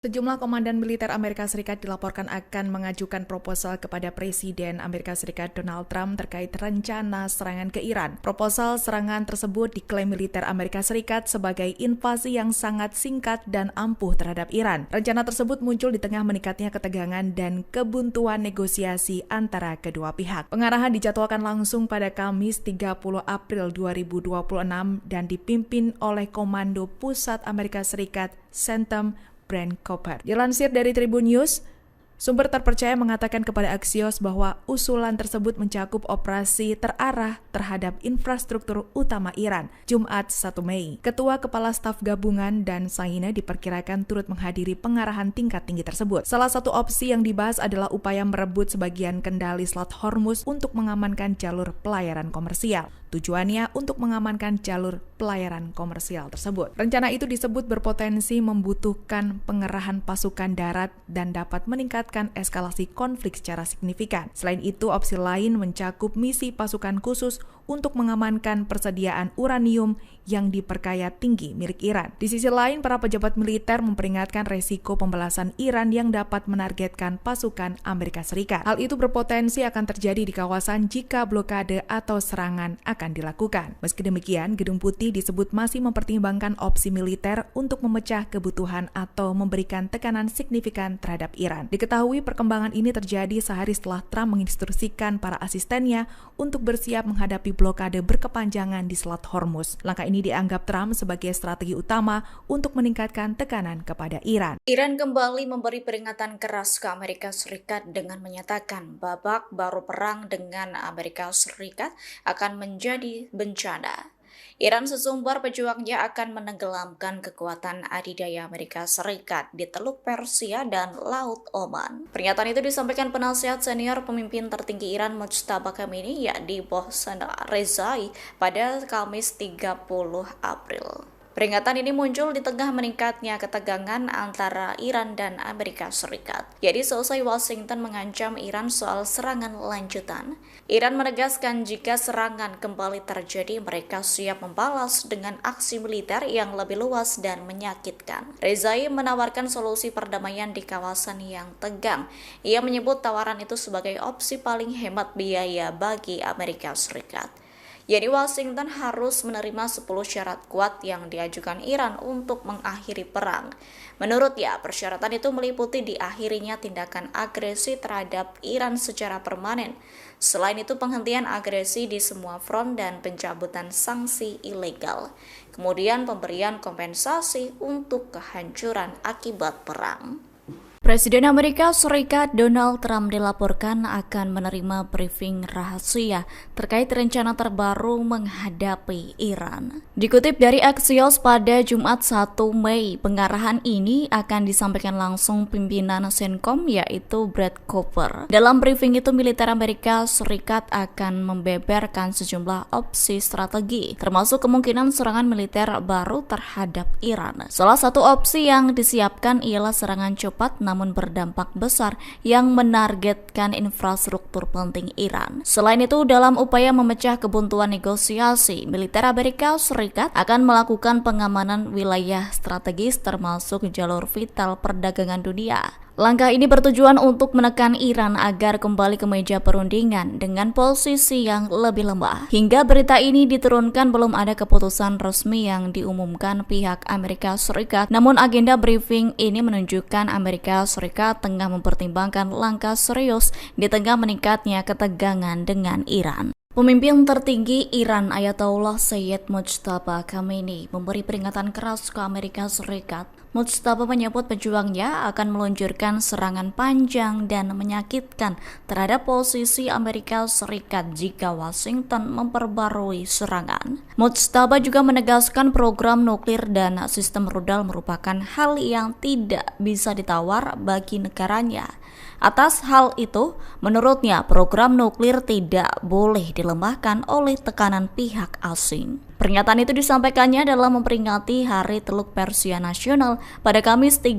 Sejumlah komandan militer Amerika Serikat dilaporkan akan mengajukan proposal kepada Presiden Amerika Serikat Donald Trump terkait rencana serangan ke Iran. Proposal serangan tersebut diklaim militer Amerika Serikat sebagai invasi yang sangat singkat dan ampuh terhadap Iran. Rencana tersebut muncul di tengah meningkatnya ketegangan dan kebuntuan negosiasi antara kedua pihak. Pengarahan dijadwalkan langsung pada Kamis 30 April 2026 dan dipimpin oleh Komando Pusat Amerika Serikat CENTCOM Brent Cooper. Dilansir dari Tribun News, sumber terpercaya mengatakan kepada Axios bahwa usulan tersebut mencakup operasi terarah terhadap infrastruktur utama Iran, Jumat 1 Mei. Ketua Kepala Staf Gabungan dan Saina diperkirakan turut menghadiri pengarahan tingkat tinggi tersebut. Salah satu opsi yang dibahas adalah upaya merebut sebagian kendali Selat Hormuz untuk mengamankan jalur pelayaran komersial. Tujuannya untuk mengamankan jalur pelayaran komersial tersebut. Rencana itu disebut berpotensi membutuhkan pengerahan pasukan darat dan dapat meningkatkan eskalasi konflik secara signifikan. Selain itu, opsi lain mencakup misi pasukan khusus untuk mengamankan persediaan uranium yang diperkaya tinggi milik Iran. Di sisi lain, para pejabat militer memperingatkan resiko pembalasan Iran yang dapat menargetkan pasukan Amerika Serikat. Hal itu berpotensi akan terjadi di kawasan jika blokade atau serangan akan dilakukan. Meski demikian, Gedung Putih disebut masih mempertimbangkan opsi militer untuk memecah kebutuhan atau memberikan tekanan signifikan terhadap Iran. Diketahui perkembangan ini terjadi sehari setelah Trump menginstruksikan para asistennya untuk bersiap menghadapi blokade berkepanjangan di Selat Hormuz. Langkah ini dianggap Trump sebagai strategi utama untuk meningkatkan tekanan kepada Iran. Iran kembali memberi peringatan keras ke Amerika Serikat dengan menyatakan babak baru perang dengan Amerika Serikat akan menjadi bencana. Iran sesumbar pejuangnya akan menenggelamkan kekuatan adidaya Amerika Serikat di Teluk Persia dan Laut Oman. Pernyataan itu disampaikan penasihat senior pemimpin tertinggi Iran Mojtaba Khamenei yakni Mohsen Rezai pada Kamis 30 April. Peringatan ini muncul di tengah meningkatnya ketegangan antara Iran dan Amerika Serikat. Jadi seusai Washington mengancam Iran soal serangan lanjutan, Iran menegaskan jika serangan kembali terjadi, mereka siap membalas dengan aksi militer yang lebih luas dan menyakitkan. Rezai menawarkan solusi perdamaian di kawasan yang tegang. Ia menyebut tawaran itu sebagai opsi paling hemat biaya bagi Amerika Serikat. Jadi Washington harus menerima 10 syarat kuat yang diajukan Iran untuk mengakhiri perang. Menurutnya, persyaratan itu meliputi diakhirinya tindakan agresi terhadap Iran secara permanen. Selain itu, penghentian agresi di semua front dan pencabutan sanksi ilegal. Kemudian pemberian kompensasi untuk kehancuran akibat perang. Presiden Amerika Serikat Donald Trump dilaporkan akan menerima briefing rahasia terkait rencana terbaru menghadapi Iran. Dikutip dari Axios pada Jumat 1 Mei, pengarahan ini akan disampaikan langsung pimpinan CENTCOM yaitu Brent Cooper. Dalam briefing itu, militer Amerika Serikat akan membeberkan sejumlah opsi strategi, termasuk kemungkinan serangan militer baru terhadap Iran. Salah satu opsi yang disiapkan ialah serangan cepat namun berdampak besar yang menargetkan infrastruktur penting Iran. Selain itu, dalam upaya memecah kebuntuan negosiasi, militer Amerika Serikat akan melakukan pengamanan wilayah strategis termasuk jalur vital perdagangan dunia. Langkah ini bertujuan untuk menekan Iran agar kembali ke meja perundingan dengan posisi yang lebih lemah. Hingga berita ini diturunkan, belum ada keputusan resmi yang diumumkan pihak Amerika Serikat. Namun agenda briefing ini menunjukkan Amerika Serikat tengah mempertimbangkan langkah serius di tengah meningkatnya ketegangan dengan Iran. Pemimpin tertinggi Iran Ayatollah Sayyid Mojtaba Khamenei memberi peringatan keras ke Amerika Serikat. Mojtaba menyebut pejuangnya akan meluncurkan serangan panjang dan menyakitkan terhadap posisi Amerika Serikat jika Washington memperbarui serangan. Mojtaba juga menegaskan program nuklir dan sistem rudal merupakan hal yang tidak bisa ditawar bagi negaranya. Atas hal itu, menurutnya program nuklir tidak boleh dilemahkan oleh tekanan pihak asing. Pernyataan itu disampaikannya dalam memperingati Hari Teluk Persia Nasional pada Kamis 30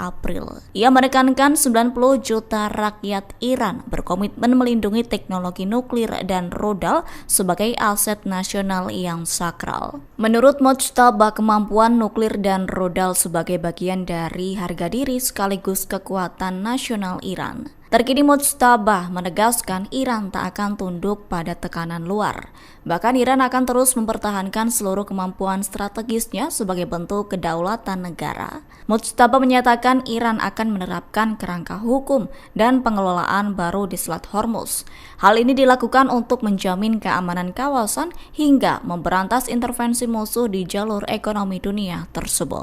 April. Ia menekankan 90 juta rakyat Iran berkomitmen melindungi teknologi nuklir dan rudal sebagai aset nasional yang sakral. Menurut Mojtaba, kemampuan nuklir dan rudal sebagai bagian dari harga diri sekaligus kekuatan nasional Iran. Terkini Mojtaba menegaskan Iran tak akan tunduk pada tekanan luar. Bahkan Iran akan terus mempertahankan seluruh kemampuan strategisnya sebagai bentuk kedaulatan negara. Mojtaba menyatakan Iran akan menerapkan kerangka hukum dan pengelolaan baru di Selat Hormuz. Hal ini dilakukan untuk menjamin keamanan kawasan hingga memberantas intervensi musuh di jalur ekonomi dunia tersebut.